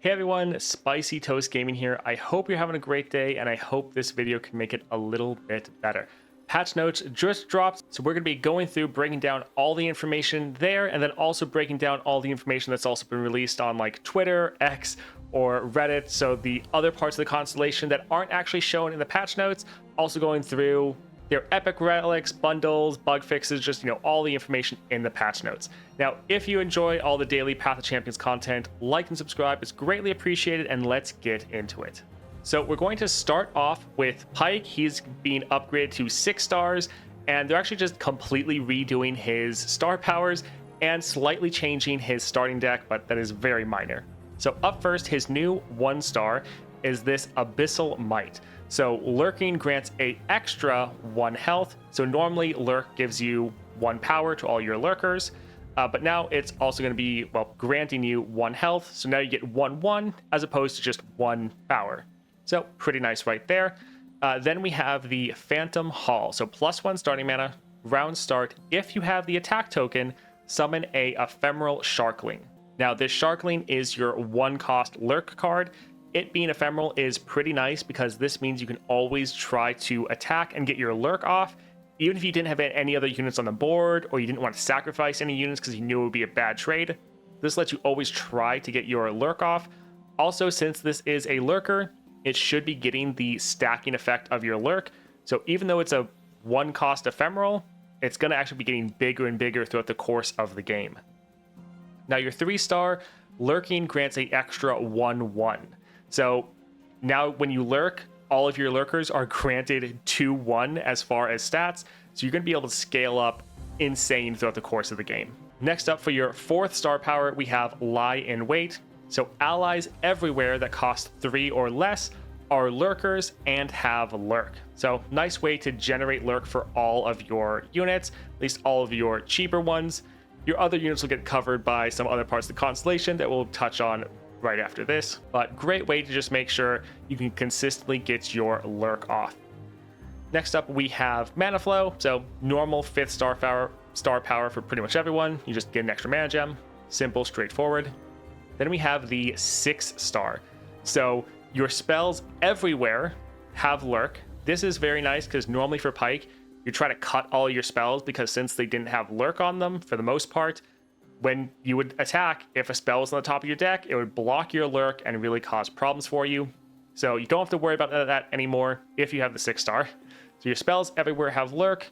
Hey everyone, Spicy Toast Gaming here. I hope you're having a great day and I hope this video can make it a little bit better. Patch notes just dropped, so we're going to be going through breaking down all the information there and then also breaking down all the information that's also been released on like Twitter, X, or Reddit. So the other parts of the constellation that aren't actually shown in the patch notes, also going through their epic relics, bundles, bug fixes, just, all the information in the patch notes. Now, if you enjoy all the daily Path of Champions content, like and subscribe is greatly appreciated, and let's get into it. So we're going to start off with Pike. He's being upgraded to 6 stars, and they're actually just completely redoing his star powers and slightly changing his starting deck, but that is very minor. So up first, his new 1 star is this Abyssal Might. So lurking grants a extra 1 health. So normally lurk gives you 1 power to all your lurkers, but now it's also going to be, granting you 1 health. So now you get 1/1 as opposed to just 1 power. So pretty nice right there. Then we have the Phantom Hall. So +1 starting mana, round start. If you have the attack token, summon a Ephemeral Sharkling. Now this Sharkling is your 1-cost lurk card. It being ephemeral is pretty nice because this means you can always try to attack and get your lurk off, even if you didn't have any other units on the board or you didn't want to sacrifice any units because you knew it would be a bad trade. This lets you always try to get your lurk off. Also, since this is a lurker, it should be getting the stacking effect of your lurk. So even though it's a 1-cost ephemeral, it's going to actually be getting bigger and bigger throughout the course of the game. Now your 3-star lurking grants an extra 1/1. So now when you lurk, all of your lurkers are granted 2/1 as far as stats. So you're going to be able to scale up insane throughout the course of the game. Next up for your 4th star power, we have Lie in Wait. So allies everywhere that cost 3 or less are lurkers and have lurk. So nice way to generate lurk for all of your units, at least all of your cheaper ones. Your other units will get covered by some other parts of the constellation that we'll touch on right after this, but great way to just make sure you can consistently get your lurk off. Next up, we have Mana Flow. So normal 5th star power for pretty much everyone. You just get an extra mana gem. Simple, straightforward. Then we have the 6-star. So your spells everywhere have lurk. This is very nice because normally for Pike, you try to cut all your spells because since they didn't have lurk on them for the most part, when you would attack, if a spell was on the top of your deck, it would block your lurk and really cause problems for you. So you don't have to worry about that anymore if you have the 6-star. So your spells everywhere have lurk.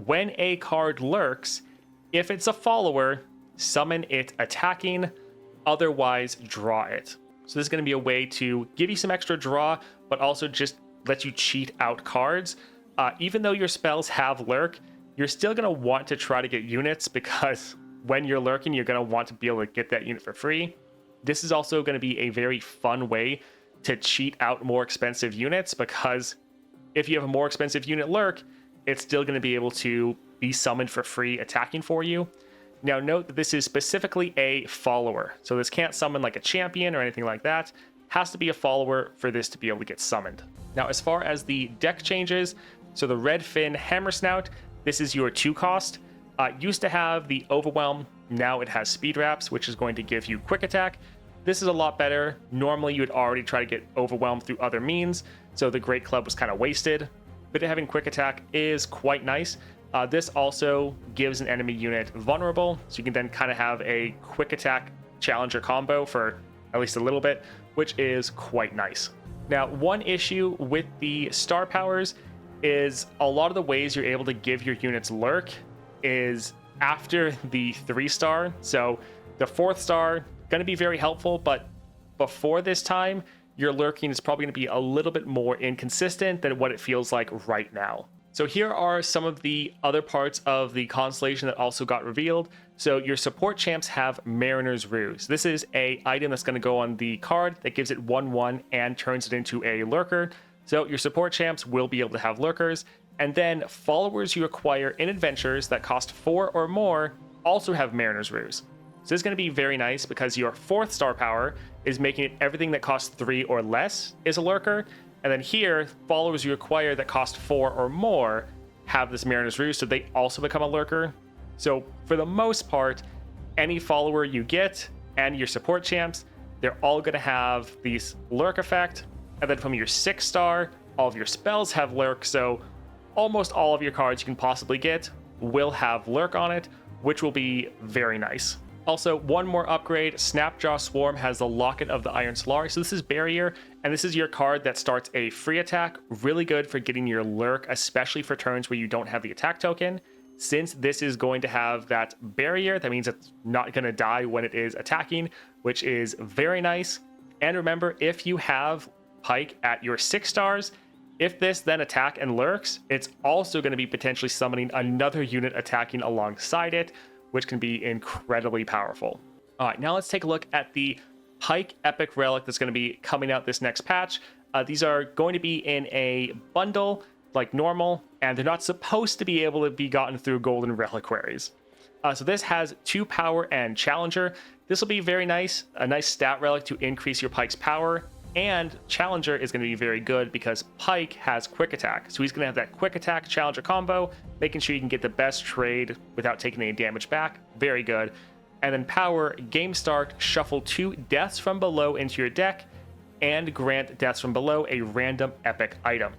When a card lurks, if it's a follower, summon it attacking, otherwise draw it. So this is going to be a way to give you some extra draw, but also just let you cheat out cards. Even though your spells have lurk, you're still going to want to try to get units because when you're lurking, you're going to want to be able to get that unit for free. This is also going to be a very fun way to cheat out more expensive units because if you have a more expensive unit lurk, it's still going to be able to be summoned for free attacking for you. Now note that this is specifically a follower. So this can't summon like a champion or anything like that. It has to be a follower for this to be able to get summoned. Now as far as the deck changes, so the Red Fin Hammer Snout, this is your 2-cost. Used to have the Overwhelm, now it has Speed Wraps, which is going to give you Quick Attack. This is a lot better. Normally you would already try to get Overwhelmed through other means, so the Great Club was kind of wasted. But having Quick Attack is quite nice. This also gives an enemy unit vulnerable, so you can then kind of have a Quick Attack Challenger combo for at least a little bit, which is quite nice. Now, one issue with the star powers is a lot of the ways you're able to give your units lurk is after the 3-star. So the 4th star going to be very helpful, but before this time your lurking is probably going to be a little bit more inconsistent than what it feels like right now. So here are some of the other parts of the constellation that also got revealed. So your support champs have Mariner's Ruse. This is a item that's going to go on the card that gives it 1/1 and turns it into a lurker. So your support champs will be able to have lurkers. And then followers you acquire in adventures that cost 4 or more also have Mariner's Ruse. So this is going to be very nice because your 4th star power is making it everything that costs 3 or less is a lurker. And then here, followers you acquire that cost 4 or more have this Mariner's Ruse, so they also become a lurker. So for the most part, any follower you get and your support champs they're all going to have these lurk effect. And then from your 6-star, all of your spells have lurk, so almost all of your cards you can possibly get will have lurk on it, which will be very nice. Also, one more upgrade, Snapjaw Swarm has the Locket of the Iron Solari. So this is Barrier, and this is your card that starts a free attack. Really good for getting your lurk, especially for turns where you don't have the attack token. Since this is going to have that barrier, that means it's not going to die when it is attacking, which is very nice. And remember, if you have Pike at your 6 stars, if this then attack and lurks, it's also going to be potentially summoning another unit attacking alongside it, which can be incredibly powerful. All right, now let's take a look at the Pike Epic Relic that's going to be coming out this next patch. These are going to be in a bundle like normal, and they're not supposed to be able to be gotten through Golden Reliquaries. So this has 2 power and Challenger. This will be very nice, a nice stat relic to increase your Pike's power, and Challenger is going to be very good because Pike has quick attack. So he's going to have that quick attack Challenger combo, making sure you can get the best trade without taking any damage back. Very good. And then power, game start, shuffle 2 deaths from below into your deck, and grant deaths from below a random epic item.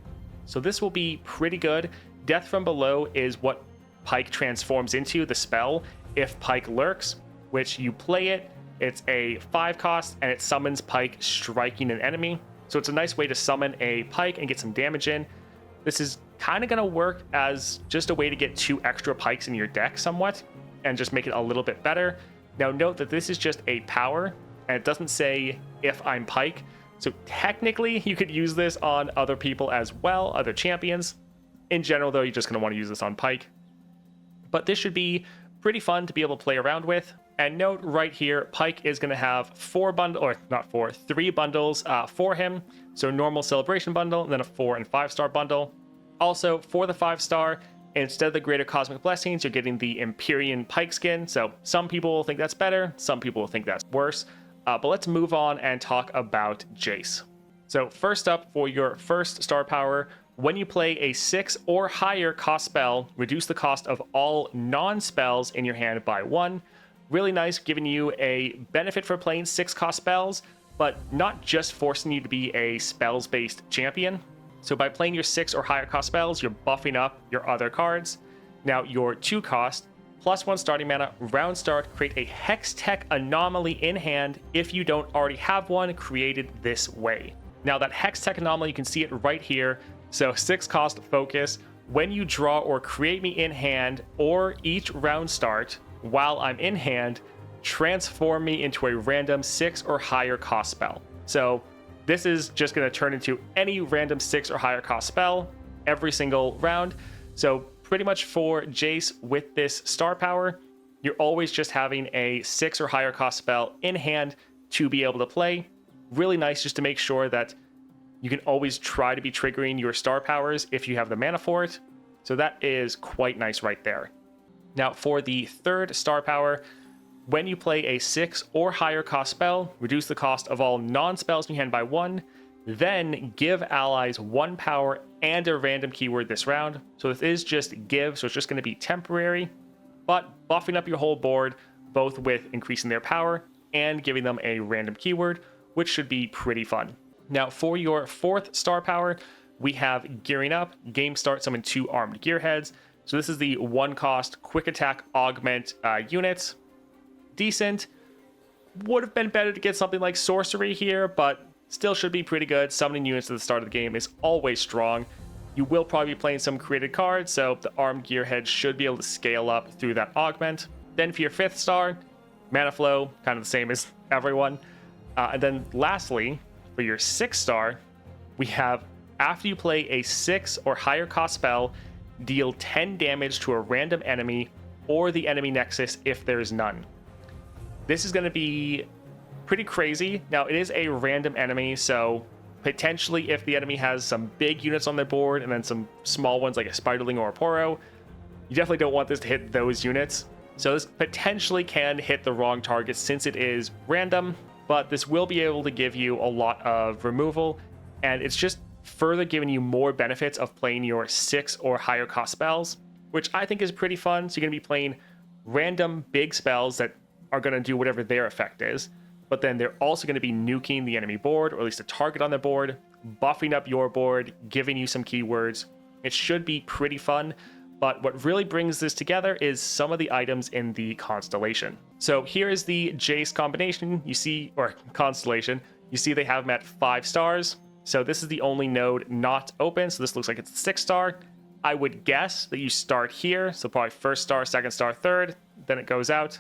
So this will be pretty good. Death from below is what Pike transforms into, the spell, if Pike lurks, which you play it. It's a 5 cost, and it summons Pike striking an enemy. So it's a nice way to summon a Pike and get some damage in. This is kind of going to work as just a way to get 2 extra Pikes in your deck somewhat, and just make it a little bit better. Now note that this is just a power, and it doesn't say if I'm Pike. So technically, you could use this on other people as well, other champions. In general, though, you're just going to want to use this on Pike. But this should be pretty fun to be able to play around with. And note right here, Pike is going to have 3 bundles for him. So normal celebration bundle, and then a 4 and 5-star bundle. Also, for the 5-star, instead of the Greater Cosmic Blessings, you're getting the Empyrean Pike skin. So some people will think that's better, some people will think that's worse. But let's move on and talk about Jace. So first up, for your first star power, when you play a 6 or higher cost spell, reduce the cost of all non-spells in your hand by 1. Really nice, giving you a benefit for playing 6 cost spells, but not just forcing you to be a spells-based champion. So by playing your 6 or higher cost spells, you're buffing up your other cards. Now your 2 cost, +1 starting mana, round start, create a Hextech anomaly in hand if you don't already have one created this way. Now that Hextech anomaly, you can see it right here. So 6 cost focus, when you draw or create me in hand or each round start while I'm in hand, transform me into a random 6 or higher cost spell. So this is just going to turn into any random 6 or higher cost spell every single round. So pretty much for Jace with this star power, you're always just having a 6 or higher cost spell in hand to be able to play. Really nice just to make sure that you can always try to be triggering your star powers if you have the mana for it. So that is quite nice right there. Now for the 3rd star power, when you play a 6 or higher cost spell, reduce the cost of all non-spells in your hand by 1. Then give allies 1 power and a random keyword this round. So this is just give, so it's just going to be temporary, but buffing up your whole board, both with increasing their power and giving them a random keyword, which should be pretty fun. Now for your 4th star power, we have Gearing Up, game start, summon 2 armed gearheads. So this is the 1 cost quick attack augment units. Decent. Would have been better to get something like sorcery here, but still should be pretty good. Summoning units at the start of the game is always strong. You will probably be playing some created cards, so the armed gearhead should be able to scale up through that augment. Then for your 5th star, mana flow, kind of the same as everyone. And then lastly, for your 6th star, we have, after you play a 6 or higher cost spell, deal 10 damage to a random enemy or the enemy nexus if there's none. This is going to be pretty crazy. Now, it is a random enemy, so potentially if the enemy has some big units on their board and then some small ones like a Spiderling or a Poro, you definitely don't want this to hit those units. So this potentially can hit the wrong target since it is random, but this will be able to give you a lot of removal, and it's just further giving you more benefits of playing your 6 or higher cost spells, which I think is pretty fun. So you're going to be playing random big spells that are going to do whatever their effect is, but then they're also going to be nuking the enemy board, or at least a target on the board, buffing up your board, giving you some keywords. It should be pretty fun, but what really brings this together is some of the items in the constellation. So here is the Jace combination you see, or constellation. You see they have them at 5 stars. So this is the only node not open, so this looks like it's a 6 star. I would guess that you start here, so probably 1st star, 2nd star, 3rd, then it goes out.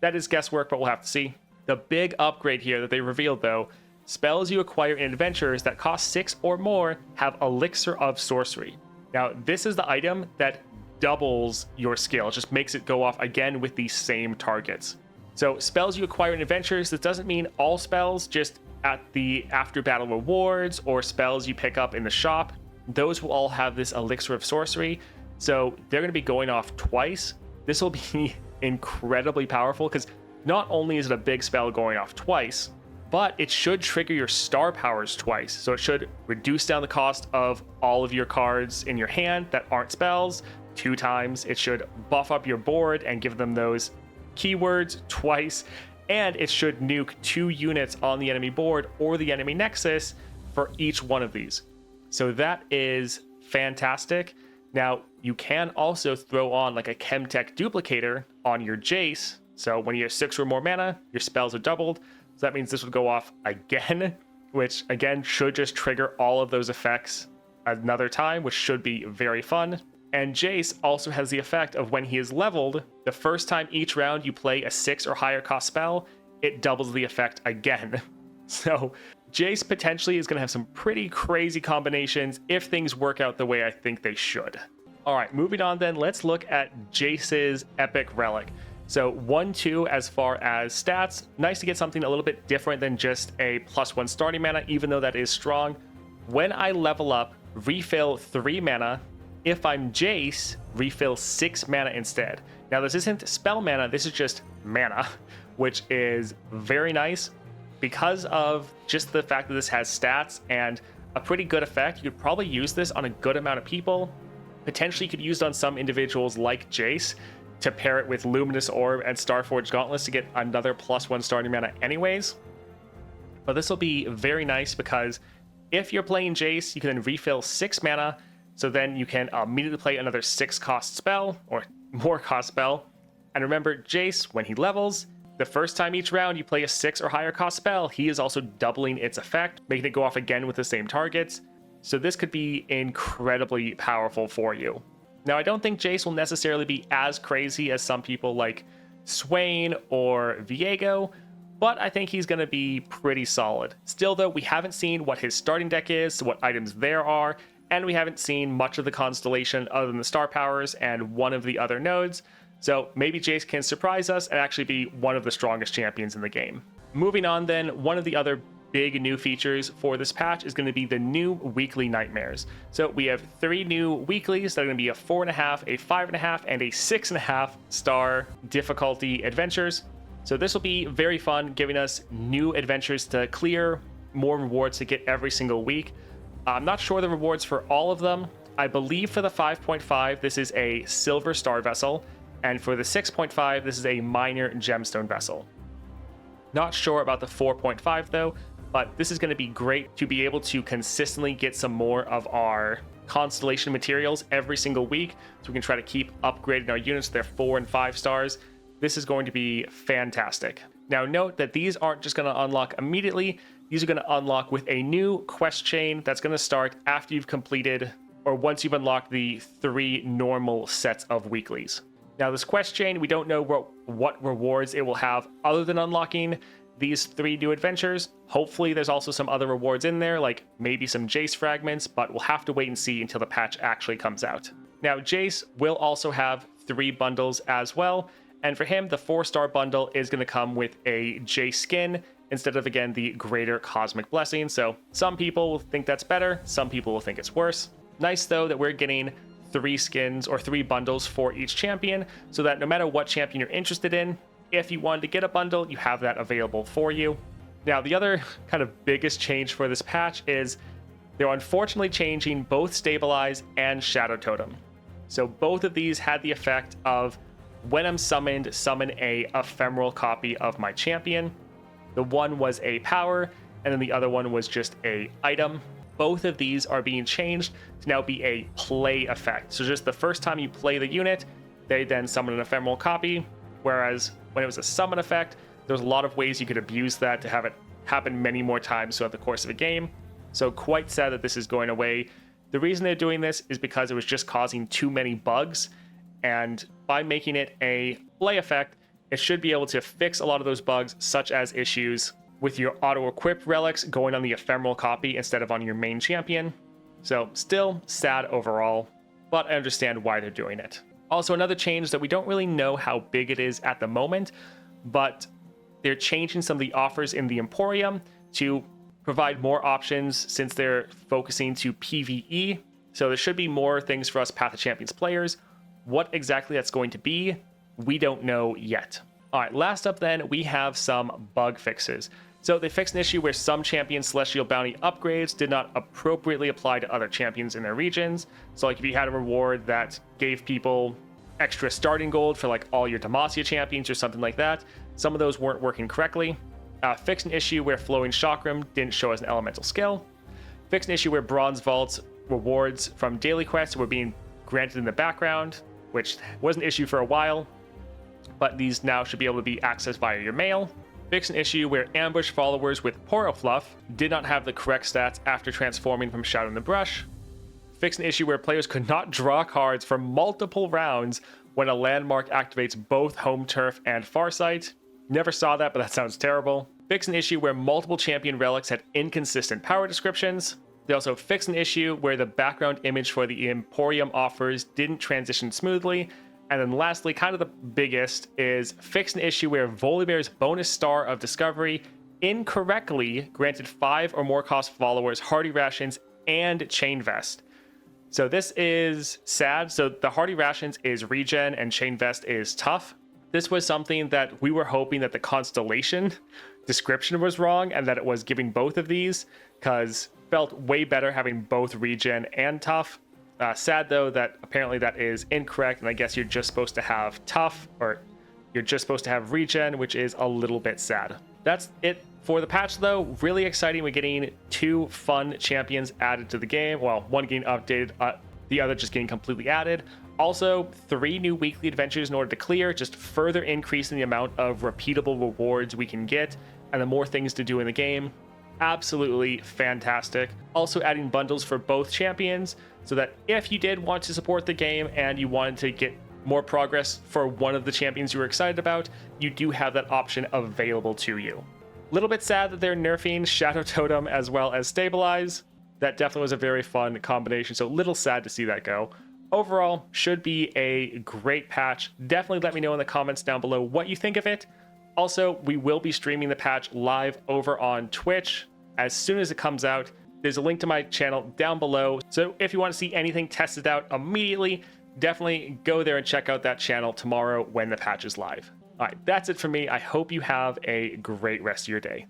That is guesswork, but we'll have to see. The big upgrade here that they revealed though, spells you acquire in adventures that cost 6 or more have Elixir of Sorcery. Now this is the item that doubles your skill, it just makes it go off again with the same targets. So spells you acquire in adventures, this doesn't mean all spells, just at the after battle rewards or spells you pick up in the shop. Those will all have this Elixir of Sorcery, so they're going to be going off twice. This will be incredibly powerful because not only is it a big spell going off twice, but it should trigger your star powers twice. So it should reduce down the cost of all of your cards in your hand that aren't spells 2 times. It should buff up your board and give them those keywords twice. And it should nuke 2 units on the enemy board or the enemy nexus for each one of these. So that is fantastic. Now, you can also throw on like a Chemtech duplicator on your Jace. So when you have 6 or more mana, your spells are doubled. So that means this would go off again, which again should just trigger all of those effects another time, which should be very fun. And Jace also has the effect of when he is leveled, the first time each round you play a 6 or higher cost spell, it doubles the effect again. So Jace potentially is going to have some pretty crazy combinations if things work out the way I think they should. All right, moving on then, let's look at Jace's Epic Relic. So 1-2 as far as stats. Nice to get something a little bit different than just a +1 starting mana, even though that is strong. When I level up, refill 3 mana. If I'm Jace, refill 6 mana instead. Now this isn't spell mana, this is just mana, which is very nice. Because of just the fact that this has stats and a pretty good effect, you could probably use this on a good amount of people. Potentially you could use it on some individuals like Jace to pair it with Luminous Orb and Starforged Gauntlets to get another +1 starting mana anyways. But this will be very nice because if you're playing Jace, you can then refill 6 mana, so then you can immediately play another 6 cost spell, or more cost spell. And remember, Jace, when he levels, the first time each round you play a 6 or higher cost spell, he is also doubling its effect, making it go off again with the same targets. So this could be incredibly powerful for you. Now, I don't think Jace will necessarily be as crazy as some people like Swain or Viego, but I think he's going to be pretty solid. Still, though, we haven't seen what his starting deck is, so what items there are, and we haven't seen much of the constellation other than the star powers and one of the other nodes. So maybe Jace can surprise us and actually be one of the strongest champions in the game. Moving on then, one of the other big new features for this patch is going to be the new weekly nightmares. So we have 3 new weeklies that are going to be a 4.5, a 5.5, and a 6.5 star difficulty adventures. So this will be very fun, giving us new adventures to clear, more rewards to get every single week. I'm not sure the rewards for all of them. I believe for the 5.5, this is a silver star vessel, and for the 6.5, this is a minor gemstone vessel. Not sure about the 4.5 though, but this is going to be great to be able to consistently get some more of our constellation materials every single week, so we can try to keep upgrading our units to their 4 and 5 stars. This is going to be fantastic. Now note that these aren't just going to unlock immediately. These are going to unlock with a new quest chain that's going to start after you've completed, or once you've unlocked the 3 normal sets of weeklies. Now this quest chain, we don't know what rewards it will have other than unlocking these 3 new adventures. Hopefully there's also some other rewards in there, like maybe some Jace fragments, but we'll have to wait and see until the patch actually comes out. Now Jace will also have 3 bundles as well, and for him the 4-star bundle is going to come with a Jace skin instead of, again, the Greater Cosmic Blessing. So some people will think that's better, some people will think it's worse. Nice though that we're getting 3 skins or 3 bundles for each champion, so that no matter what champion you're interested in, if you wanted to get a bundle, you have that available for you. Now, the other kind of biggest change for this patch is they're unfortunately changing both Stabilize and Shadow Totem. So both of these had the effect of when I'm summoned, summon a ephemeral copy of my champion. The one was a power, and then the other one was just a item. Both of these are being changed to now be a play effect. So just the first time you play the unit, they then summon an ephemeral copy, whereas when it was a summon effect, there's a lot of ways you could abuse that to have it happen many more times throughout the course of a game. So quite sad that this is going away. The reason they're doing this is because it was just causing too many bugs, and by making it a play effect, it should be able to fix a lot of those bugs, such as issues with your auto-equipped relics going on the ephemeral copy instead of on your main champion. So still sad overall, but I understand why they're doing it. Also, another change that we don't really know how big it is at the moment, but they're changing some of the offers in the Emporium to provide more options since they're focusing to PvE. So there should be more things for us Path of Champions players. What exactly that's going to be, we don't know yet. All right, last up then, we have some bug fixes. So they fixed an issue where some champion Celestial Bounty upgrades did not appropriately apply to other champions in their regions. So like if you had a reward that gave people extra starting gold for like all your Demacia champions or something like that, some of those weren't working correctly. Fixed an issue where Flowing Chakram didn't show as an elemental skill. Fixed an issue where Bronze Vaults rewards from daily quests were being granted in the background, which was an issue for a while, but these now should be able to be accessed via your mail. Fixed an issue where ambush followers with Poro Fluff did not have the correct stats after transforming from Shadow in the Brush. Fixed an issue where players could not draw cards for multiple rounds when a landmark activates both Home Turf and Farsight. Never saw that, but that sounds terrible. Fixed an issue where multiple champion relics had inconsistent power descriptions. They also fixed an issue where the background image for the Emporium offers didn't transition smoothly. And then lastly, kind of the biggest, is fixed an issue where Volibear's bonus star of discovery incorrectly granted 5 or more cost followers Hardy Rations and Chain Vest. So this is sad. So the Hardy Rations is regen and Chain Vest is tough. This was something that we were hoping that the Constellation description was wrong and that it was giving both of these, because felt way better having both regen and tough. Sad though that apparently that is incorrect, and I guess you're just supposed to have tough, or you're just supposed to have regen, which is a little bit sad. That's it for the patch though. Really exciting. We're getting 2 fun champions added to the game. Well, one getting updated, the other just getting completely added. Also, 3 new weekly adventures in order to clear, just further increasing the amount of repeatable rewards we can get and the more things to do in the game. Absolutely fantastic. Also adding bundles for both champions, so that if you did want to support the game and you wanted to get more progress for one of the champions you were excited about, you do have that option available to you. A little bit sad that they're nerfing Shadow Totem as well as Stabilize. That definitely was a very fun combination, so a little sad to see that go. Overall, should be a great patch. Definitely let me know in the comments down below what you think of it. Also, we will be streaming the patch live over on Twitch as soon as it comes out. There's a link to my channel down below, so if you want to see anything tested out immediately, definitely go there and check out that channel tomorrow when the patch is live. All right, that's it for me. I hope you have a great rest of your day.